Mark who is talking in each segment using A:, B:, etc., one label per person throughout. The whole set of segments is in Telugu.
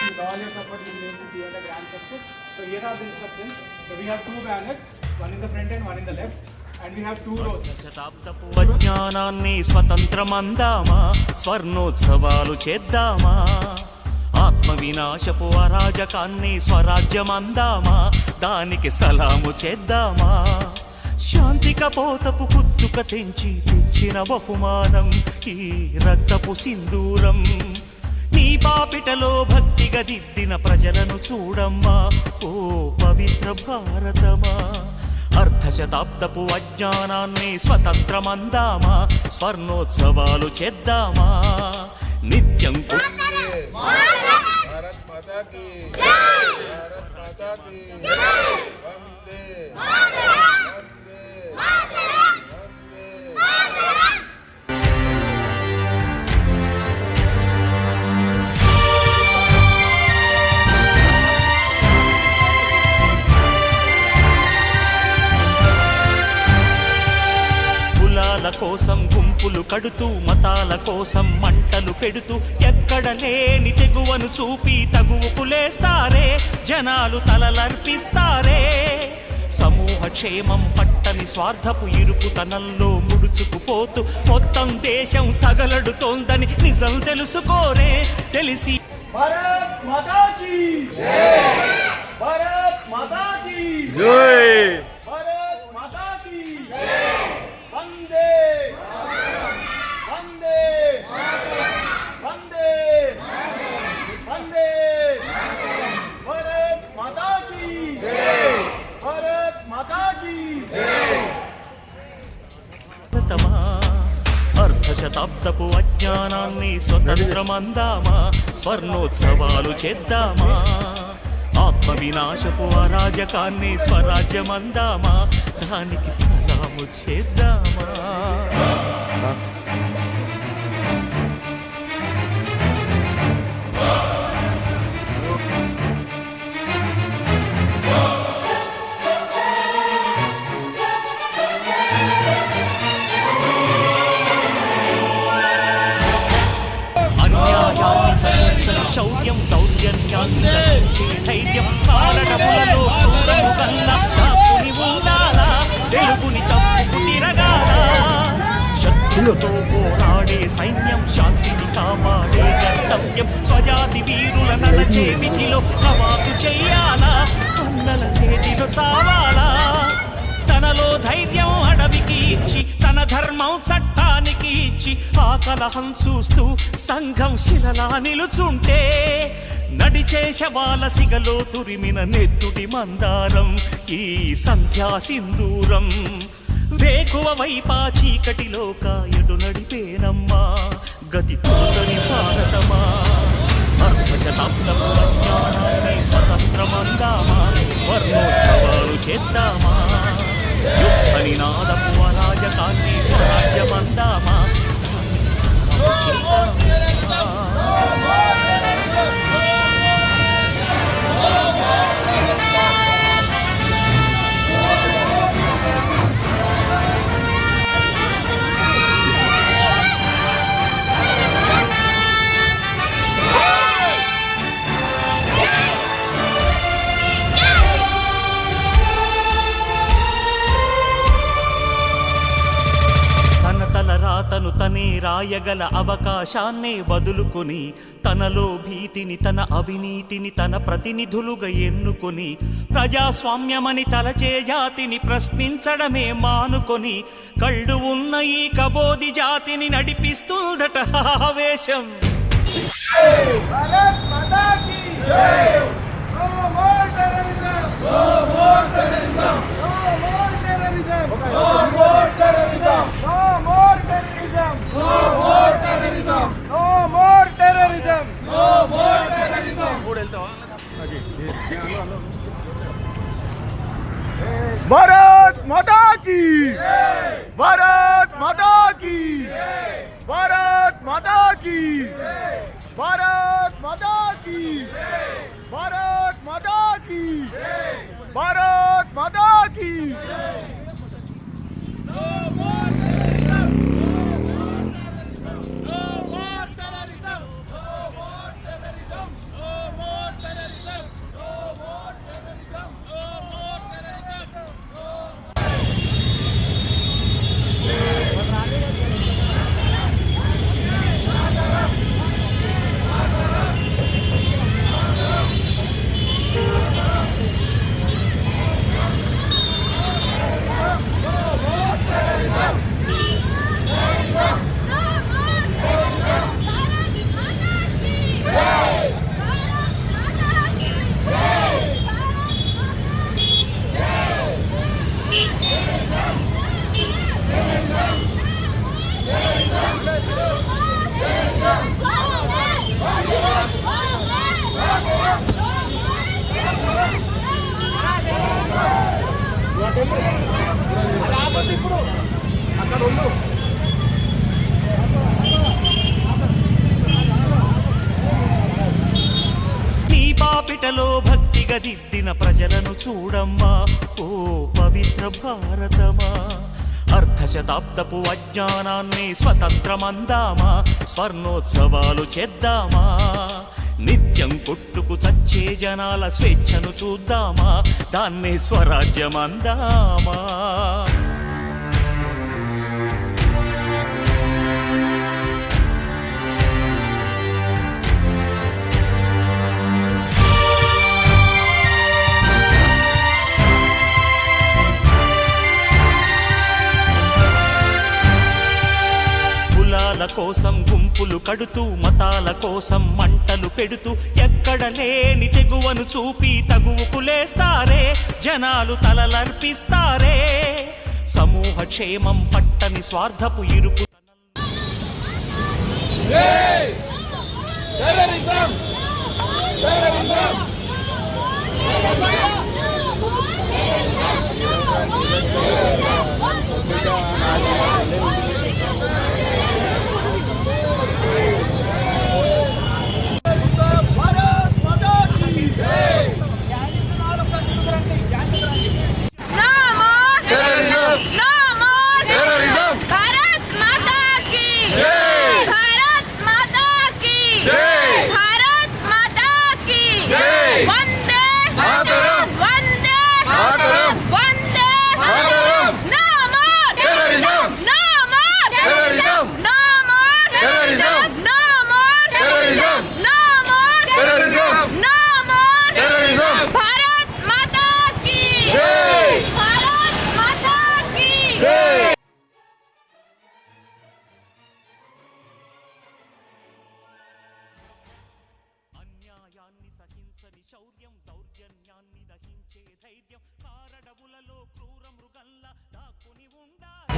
A: With all your support, we will be able to see the grand success. So here are the instructions. So we have two banners, one in the front and one in the left. And we have two rows.
B: శతాబ్దపు అజ్ఞానాన్ని స్వతంత్రమందామా, స్వర్ణోత్సవాలు చేద్దామా. ఆత్మ వినాశపు అరాజకాన్ని స్వరాజ్యమందామా, దానికి సలాము చేద్దామా. శాంతిక పోతపు పుట్టుక తెచ్చిన బహుమానం ఈ రక్తపు సింధూరం. నీ పాపిటలో భక్తిగా దిద్దిన ప్రజలను చూడమ్మా, ఓ పవిత్ర భారతమా. అర్ధశతాబ్దపు అజ్ఞానాన్ని స్వతంత్రమందామా, స్వర్ణోత్సవాలు చేద్దామా. నిత్యం
C: भारत माता की भारत माता की वंदे वंदे वंदे।
B: కులాల కోసం గుంపులు కడుతూ, మతాల కోసం మంటలు పెడుతూ, ఎక్కడ లేని తెగువను చూపి తగువుకు లేస్తారే, జనాలు తలలర్పిస్తారే. సమూహ క్షేమం పట్టని స్వార్థపు ఇరుకుతనంలో ముడుచుకుపోతూ మొత్తం దేశం తగలడుతోందని నిజం తెలుసుకోరే. తెలిసి
A: భారత్ మాతా కీ జై, భారత్ మాతా కీ
C: जय
A: భారత్ మాతా కీ జై. వందే వందే వందే వందే. భారత్ మాతా కీ జై, భారత్ మాతా కీ జై.
B: భారతమా, అర్ధశతాబ్దపు అజ్ఞానాన్ని స్వతంత్రమందామా, స్వర్ణోత్సవాలు చేద్దామా. ఆత్మ వినాశపు అరాజకాన్ని స్వరాజ్యమందామా, దానికి సలాము చేద్దామా. అన్యాయాన్ని సహించని శౌర్యం, దౌర్జన్యాన్ని దహించే ధైర్యం, కారణములలో క్రూరము కల్లా దాక్కుని ఉండాలా, వెలుగుని తప్పుకు తిరగాలా. శత్రులతో పోరాడే సైన్యం, శాంతిని కాపాడే కర్తవ్యం, స్వజాతి వీరుల నడచే విధిలో కవాతు చెయ్యాలా, అన్నల చేతిలో చావాలా. తనలో ధైర్యం అడవికి ఇచ్చి, తన ధర్మం చట్టానికి ఇచ్చి, ఆ కలహం చూస్తూ సంఘం శిలలా నిలుచుంటే, నడిచే శవాల సిగలో తురిమిన నెత్తుటి మందారం ఈ సంధ్యా సింధూరం. వేకువ వైపా చీకటిలో కాయడు నడిపేనమ్మా, గతి తోచని భారతమా. అర్ధశతాబ్దపు అజ్ఞానాన్ని స్వతంత్రమందామా, స్వర్ణోత్సవాలు చేద్దామా. యుద్ధ నినాదపు అరాజకాన్ని స్వరాజ్యమందామా, దానికి సలాము చేద్దామా. రాతను తనే రాయగల అవకాశాన్నే వదులుకొని, తనలో భీతిని, తన అవినీతిని తన ప్రతినిధులుగా ఎన్నుకొని, ప్రజాస్వామ్యమని తలచే జాతిని ప్రశ్నించడమే మానుకొని, కళ్ళు ఉన్న ఈ కబోది జాతిని నడిపిస్తుందట ఆవేశం.
A: భారత్ మాతా కీ జై. No more terrorism, no more terrorism, no more terrorism, no more terrorism, no more terrorism, no more terrorism, no more terrorism, no more terrorism. Bharat Mata కీ జై, భారత్ మాతా కీ జై, భారత్ మాతా కీ జై, భారత్ మాతా కీ జై, భారత్ మాతా కీ జై, భారత్ మాతా కీ జై. No more terrorism, no more terrorism, no more terrorism, no more ఇప్పుడు అక్కడ ఉండు.
B: నీ పాపిటలో భక్తిగా దిద్దిన ప్రజలను చూడమ్మా ఓ పవిత్ర భారతమా. అర్ధశతాబ్దపు అజ్ఞానాన్ని స్వతంత్రమందామా, స్వర్ణోత్సవాలు చేద్దామా. నిత్యం కొట్టుకు చచ్చే జనాల స్వేచ్ఛను చూద్దామా, దాన్నే స్వరాజ్యమందామా. కులాల కోసం గుంపులు కడుతూ, మతాల కోసం మంటలు పెడుతూ, ఎక్కడ లేని తెగువను చూపి తగువుకు లేస్తారే, జనాలు తలలర్పిస్తారే. సమూహ క్షేమం పట్టని స్వార్థపు ఇరుకు సహించని శౌర్యం, దౌర్జన్యాన్ని దహించే ధైర్యం, కారడవులలో క్రూర మృగంలా దాక్కుని ఉండాలి.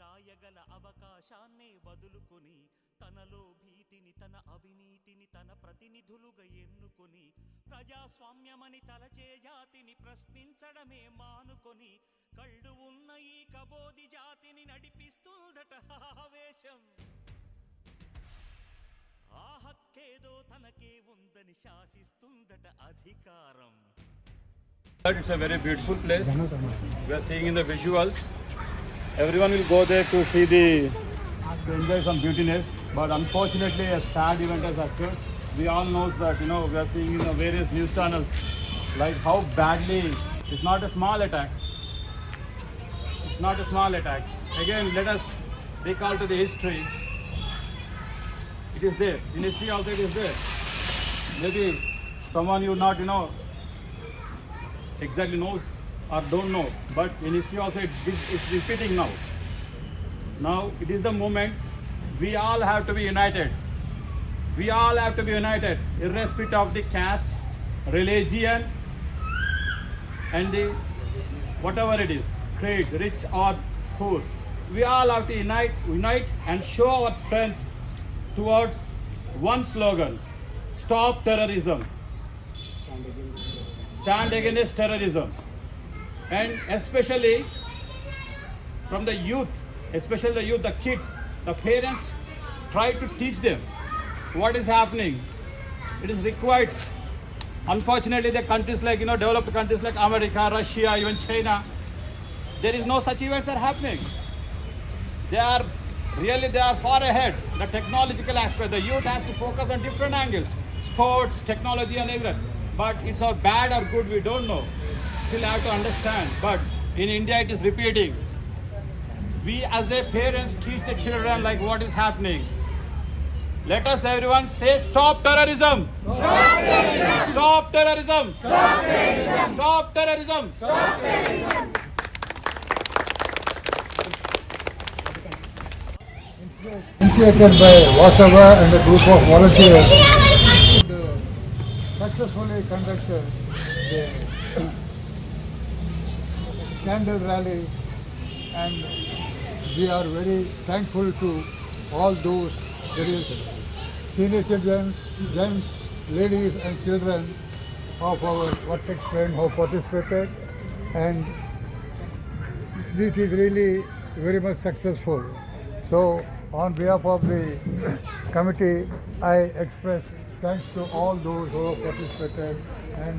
B: రాయగల అవకాశాన్నే వదులుకొని, తనలో భీతిని, తన అవినీతిని తన ప్రతినిధులుగా ఎన్నుకొని, ప్రజాస్వామ్యమని తలచే జాతిని ప్రశ్నించడమే మానుకొని, కళ్ళు ఉన్న ఈ కబోది జాతిని నడిపిస్తుందట ఆవేశం. ఆ హక్కేదో తనకే ఉందని శాసిస్తుందట అధికారం.
D: It's a very beautiful place. We are seeing in the visuals. Everyone will go there to see to enjoy some beautiness. But unfortunately, a sad event has occurred. We all know that we are seeing in the various news channels like how badly. It's not a small attack. It's not a small attack. Again, let us recall to the history. It is there. In history also it is there. Maybe someone you not exactly knows or don't know, but in history also it's repeating now. Now it is the moment we all have to be united. We all have to be united, irrespective of the caste, religion, and the whatever it is, creed, rich or poor. We all have to unite and show our strength towards one slogan: stop terrorism. stand against terrorism. And especially from the youth, especially the youth, the kids, the parents try to teach them what is happening. It is required. Unfortunately, the countries like, developed countries like America, Russia, even China, there is no such events are happening. They are far ahead. The technological aspect, the youth has to focus on different angles, sports, technology and everything. But it's all bad or good, we don't know. Still have to understand. But in India, it is repeating. We as a parents teach the children like what is happening. Let us everyone say stop terrorism. Stop terrorism. Stop terrorism. Stop terrorism. Stop terrorism. Stop terrorism.
E: Initiated by Vasava and a group of volunteers, successfully conducted the candle rally, and we are very thankful to all those senior citizens, gents, ladies and children of our Vertex Prime who participated, and this is really very much successful. So on behalf of the committee, I express thanks to all those who have participated, and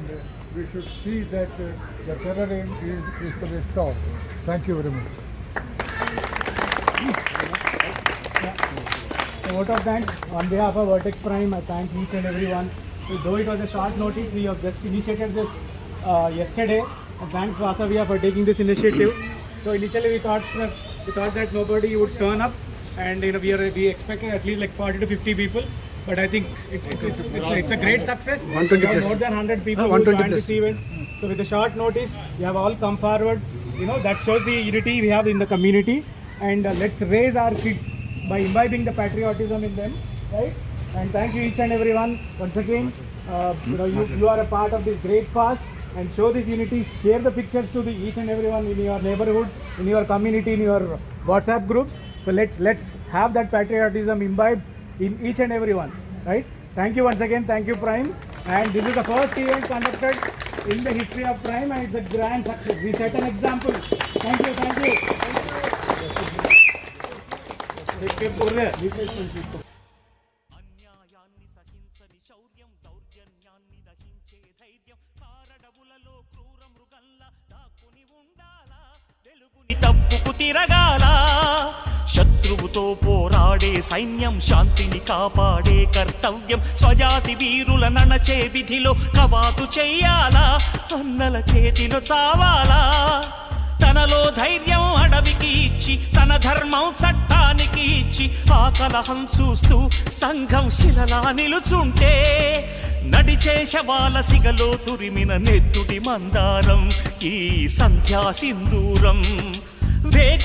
E: we should see that the terrorism is to be stopped. Thank you very much.
F: A vote of thanks on behalf of Vertex Prime. I thank each and everyone. So though it was a short notice, we have just initiated this yesterday. And thanks Vasavia for taking this initiative. So initially we thought that nobody would turn up, and we expected at least like 40 to 50 people. But I think it's a great success. We have more than 100 people who joined this event. So with a short notice, we have all come forward. That shows the unity we have in the community. And let's raise our kids by imbibing the patriotism in them, right? And thank you each and everyone once again. You are a part of this great cause, and show this unity. Share the pictures to each and everyone in your neighborhood, in your community, in your WhatsApp groups. So let's have that patriotism imbibed in each and everyone, right? Thank you once again. Thank you, Prime. And this is the first event conducted in the history of Prime, and it's a grand success. We set an example. Thank you.
B: అన్యాయాన్ని సహించని శౌర్యం, దౌర్జన్యాన్ని దహించే ధైర్యం, కారడవులలో క్రూర మృగంలా దాక్కుని ఉండాలా, వెలుగుని తప్పుకు తిరగాల, శత్రువుతో పోరాడే సైన్యం, శాంతిని కాపాడే కర్తవ్యం, స్వజాతి వీరుల నణచే విధిలో కవాతు చెయ్యాలా, అన్నల చేతిలో చావాలా, తనలో ధైర్యం అడవికి ఇచ్చి, తన ధర్మం చట్టానికి ఇచ్చి, ఆ కలహం చూస్తూ సంఘం శిలలా నిలుచుంటే, నడిచే శవాల సిగలో తురిమిన నెత్తుటి మందారం ఈ సంధ్యా సింధూరం.